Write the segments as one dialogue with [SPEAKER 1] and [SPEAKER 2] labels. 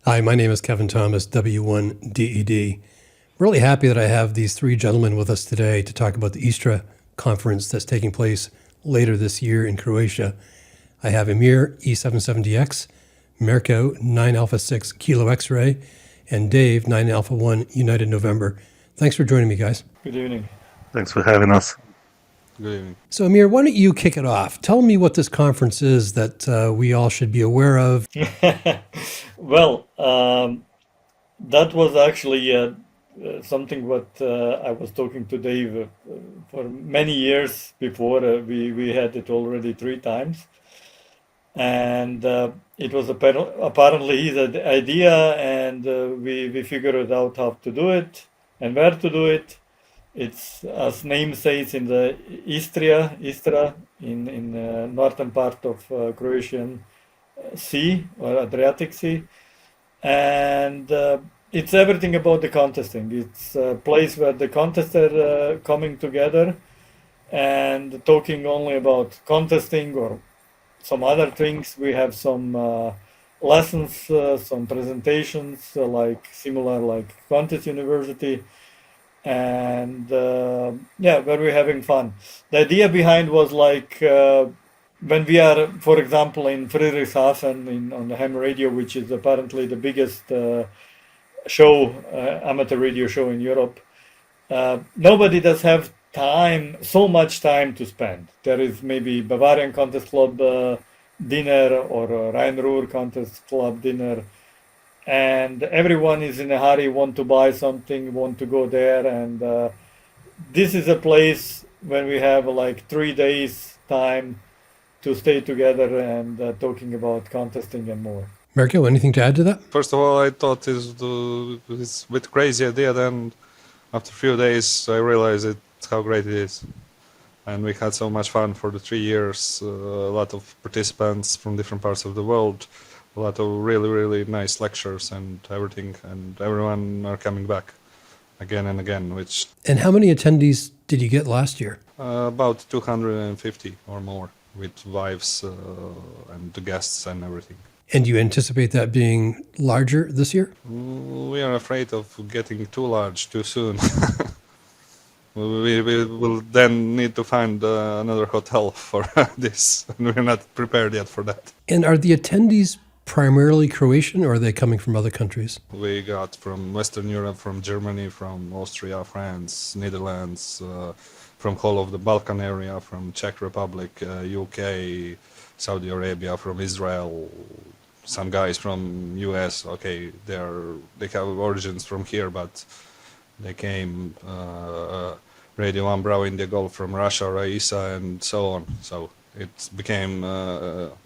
[SPEAKER 1] Hi, my name is Kevin Thomas, W1DED. Really happy that I have these three gentlemen with us today to talk about the ISTRA Conference that's taking place later this year in Croatia. I have Emir, E77DX, Mirko, 9 Alpha 6 Kilo X-Ray, and Dave, 9 Alpha 1 United November. Thanks for joining me, guys.
[SPEAKER 2] Good evening.
[SPEAKER 3] Thanks for having us.
[SPEAKER 4] Good evening.
[SPEAKER 1] So, Emir, why don't you kick it off? Tell me what this conference is that we all should be aware of.
[SPEAKER 2] Well, that was actually something what I was talking to Dave for many years before. We had it already 3 times. And it was apparently his idea, and we figured out how to do it and where to do it. It's, as name says, in the ISTRA in northern part of Croatian Sea or Adriatic Sea, and it's everything about the contesting. It's a place where the contests are coming together and talking only about contesting or some other things. We have some lessons, some presentations, similar like Contest University, and where we're having fun. The idea behind was like when we are, for example, in Friedrichshafen on the ham radio, which is apparently the biggest amateur radio show in Europe. Nobody does have so much time to spend. There is maybe Bavarian Contest Club dinner or Rhine-Ruhr Contest Club dinner, and everyone is in a hurry, want to buy something, want to go there, and this is a place when we have like 3 days time to stay together and talking about contesting and more.
[SPEAKER 1] Mirko, anything to add to that?
[SPEAKER 4] First of all, I thought it's a bit crazy idea. Then, after a few days, I realized how great it is. And we had so much fun for the 3 years. A lot of participants from different parts of the world. A lot of really, really nice lectures and everything. And everyone are coming back again and again.
[SPEAKER 1] And how many attendees did you get last year?
[SPEAKER 4] About 250 or more, with wives and the guests and everything.
[SPEAKER 1] And you anticipate that being larger this year?
[SPEAKER 4] We are afraid of getting too large too soon. We will then need to find another hotel for this, and we're not prepared yet for that.
[SPEAKER 1] And are the attendees primarily Croatian, or are they coming from other countries?
[SPEAKER 4] We got from Western Europe, from Germany, from Austria, France, Netherlands, from whole of the Balkan area, from Czech Republic, UK, Saudi Arabia, from Israel, some guys from US. Okay, they have origins from here, but they came Radio 1 Bravo India Golf from Russia, Raisa, and so on. So it became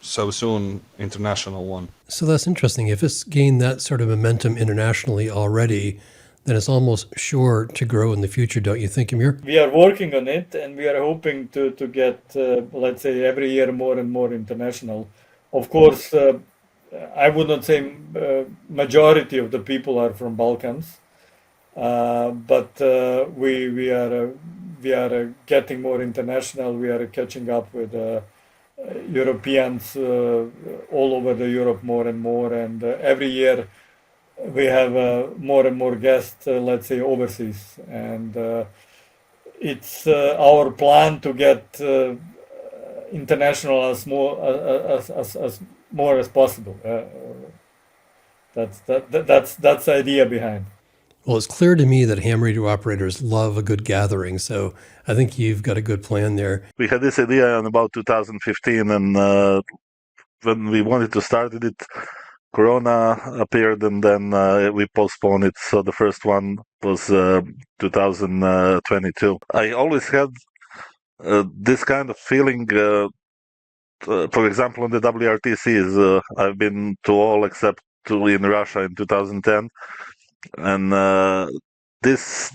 [SPEAKER 4] so soon international one.
[SPEAKER 1] So that's interesting. If it's gained that sort of momentum internationally already, then it's almost sure to grow in the future, don't you think, Emir?
[SPEAKER 2] We are working on it, and we are hoping to get, let's say, every year more and more international. Of course, I would not say majority of the people are from Balkans, but we are getting more international. We are catching up with Europeans all over the Europe more and more, and every year we have more and more guests, let's say, overseas, and it's our plan to get international as more as possible. That's the idea behind.
[SPEAKER 1] Well, it's clear to me that ham radio operators love a good gathering, so I think you've got a good plan there.
[SPEAKER 3] We had this idea in about 2015, and when we wanted to start it, Corona appeared, and then we postponed it. So the first one was 2022. I always had this kind of feeling. For example, on the WRTCs, I've been to all except 2 in Russia in 2010, and this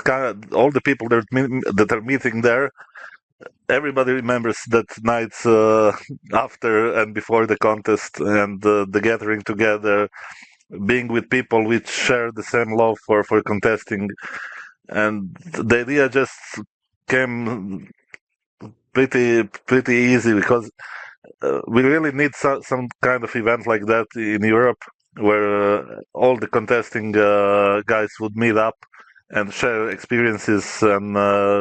[SPEAKER 3] kind, all the people that are meeting there, everybody remembers that nights after and before the contest, and the gathering together, being with people which share the same love for contesting, and the idea just came pretty easy, because we really need some kind of event like that in Europe. where all the contesting guys would meet up and share experiences and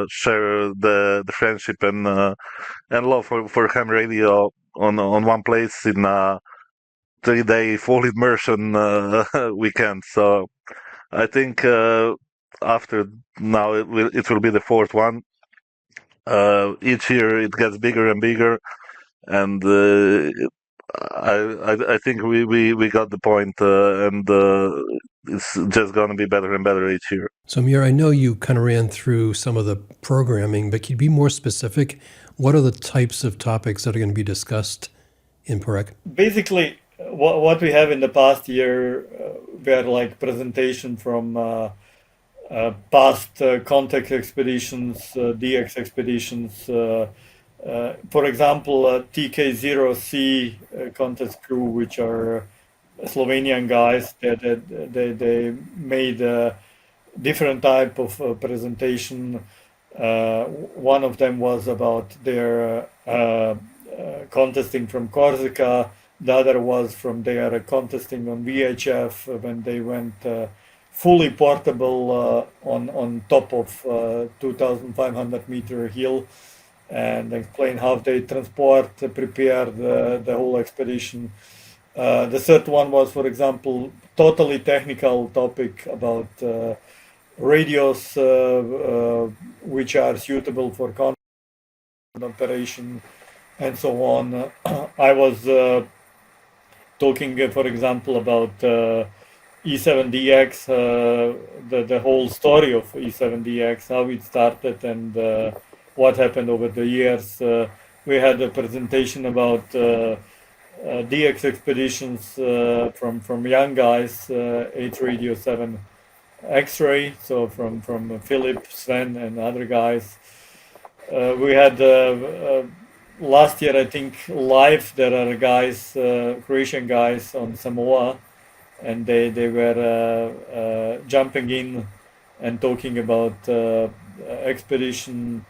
[SPEAKER 3] share the friendship and love for ham radio on one place in a 3-day full immersion weekend. So I think after now it will be the fourth one. Each year it gets bigger and bigger, and I think we got the point, and it's just going to be better and better each year.
[SPEAKER 1] So, Mir, I know you kind of ran through some of the programming, but could you be more specific? What are the types of topics that are going to be discussed in Poreč?
[SPEAKER 2] Basically, what we have in the past year were like presentation from past contact expeditions, DX expeditions. For example, TK0C contest crew, which are Slovenian guys, they made a different type of presentation. One of them was about their contesting from Corsica. The other was from their contesting on VHF when they went fully portable on top of 2,500 meter hill, and explain how they prepare the whole expedition. The third one was, for example, totally technical topic about radios which are suitable for contact operation and so on. I was talking, for example, about E7DX, the whole story of E7DX, how it started and what happened over the years. We had a presentation about DX expeditions from young guys, 8 Radio 7 X-ray, so from Philip, Sven, and other guys. We had last year, I think, live. There are guys, Croatian guys on Samoa, and they were jumping in and talking about expedition.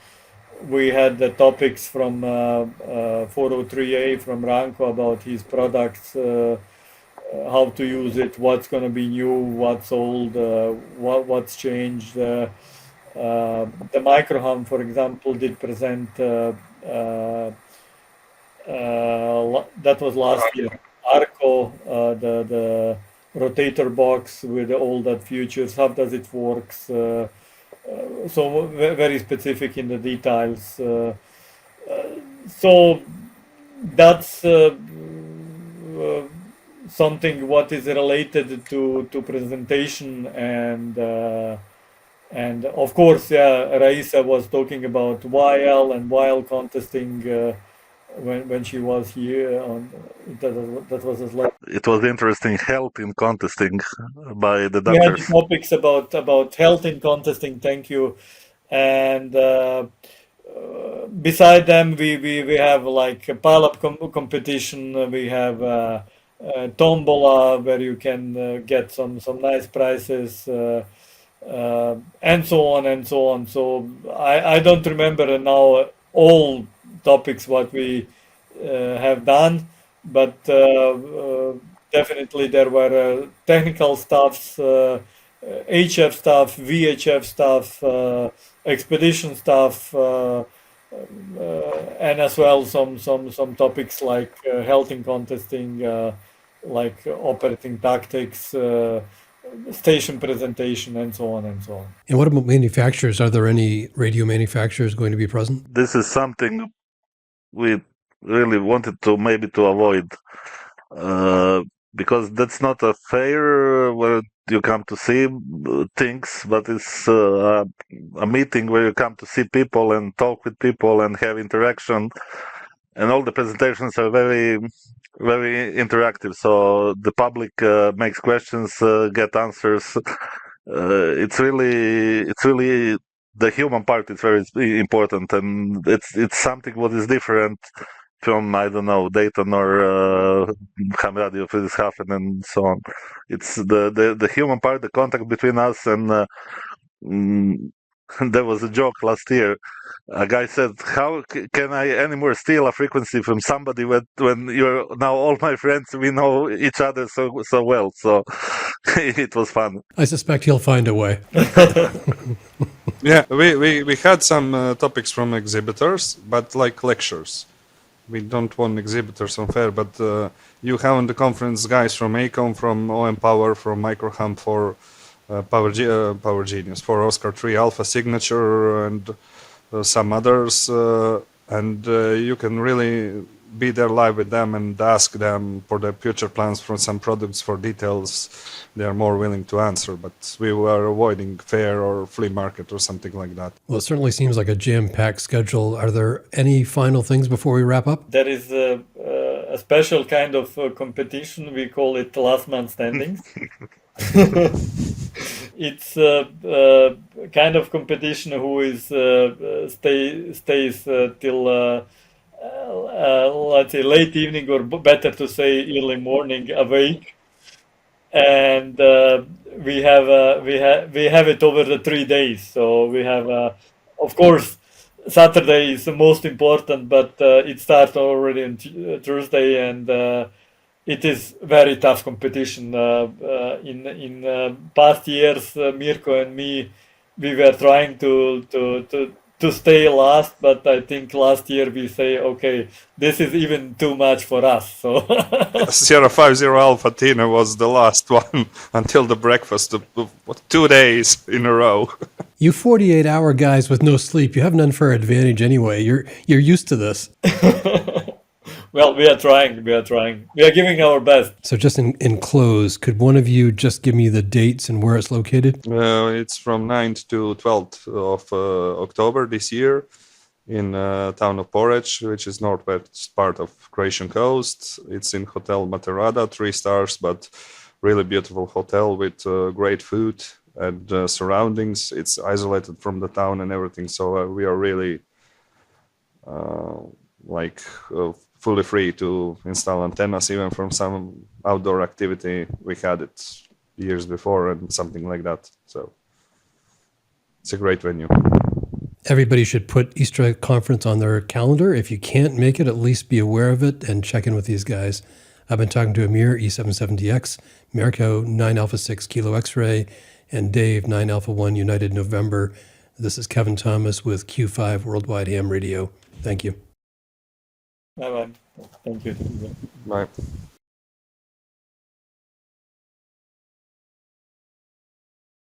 [SPEAKER 2] We had the topics from 403A from Ranko about his products, how to use it, what's going to be new, what's old, what's changed. The Microham, for example, did present, that was last year, Arco, the rotator box with all that features, how does it works. So very specific in the details. So that's something what is related to presentation, and of course, yeah, Raisa was talking about YL and YL contesting when she was here. That was a slide.
[SPEAKER 3] It was interesting, health in contesting by the
[SPEAKER 2] We had
[SPEAKER 3] doctors.
[SPEAKER 2] topics about health in contesting. Thank you. And beside them, we have like a pile-up competition. We have tombola where you can get some nice prizes, and so on and so on. So I don't remember now all topics what we have done, but definitely there were technical stuffs, HF stuff, VHF stuff, expedition stuff, and as well some topics like health in contesting, like operating tactics, station presentation, and so on and so on.
[SPEAKER 1] And what about manufacturers? Are there any radio manufacturers going to be present?
[SPEAKER 3] This is something we really wanted to avoid, because that's not a fair where you come to see things, but it's a meeting where you come to see people and talk with people and have interaction, and all the presentations are very, very interactive, so the public makes questions, get answers. It's really the human part is very important, and it's something what is different from, I don't know, Dayton or camaraderie of Friedrichshafen and so on. It's the human part, the contact between us, and There was a joke last year. A guy said, "How can I anymore steal a frequency from somebody when you're now all my friends? We know each other so well." So it was fun.
[SPEAKER 1] I suspect he'll find a way.
[SPEAKER 4] Yeah, we had some topics from exhibitors, but like lectures. We don't want exhibitors on fair, but you have on the conference guys from ACOM, from OM Power, from Microhump, for Power Genius, for Oscar 3 Alpha Signature, and some others. And you can really be there live with them and ask them for their future plans for some products, for details. They are more willing to answer, but we were avoiding fair or flea market or something like that.
[SPEAKER 1] Well, it certainly seems like a jam-packed schedule. Are there any final things before we wrap up?
[SPEAKER 2] There is a special kind of competition. We call it last man standing. It's a kind of competition who is stays till let's say late evening, or better to say early morning, awake, and we have it over the 3 days. So we have, of course, Saturday is the most important, but it starts already on Thursday, and it is very tough competition. In past years, Mirko and me, we were trying to stay last, but I think last year we say, okay, this is even too much for us. So
[SPEAKER 4] Sierra 50 Alpha Tina was the last one until the breakfast of 2 days in a row.
[SPEAKER 1] You 48-hour guys with no sleep, you have an unfair advantage anyway. You're used to this.
[SPEAKER 2] well, we are trying. We are giving our best.
[SPEAKER 1] So just in close, could one of you just give me the dates and where it's located?
[SPEAKER 4] It's from 9th to 12th of October this year in town of Poreč, which is northwest part of Croatian coast. It's in Hotel Materada, 3 stars, but really beautiful hotel with great food and surroundings. It's isolated from the town and everything, so we are really fully free to install antennas, even from some outdoor activity. We had it years before and something like that. So it's a great venue.
[SPEAKER 1] Everybody should put ISTRA conference on their calendar. If you can't make it, at least be aware of it and check in with these guys. I've been talking to Amir, E77DX, Mirko, 9 Alpha 6 Kilo X-Ray, and Dave, 9 Alpha 1 United November. This is Kevin Thomas with Q5 Worldwide Ham Radio. Thank you.
[SPEAKER 2] Bye-bye. Thank you.
[SPEAKER 4] Bye.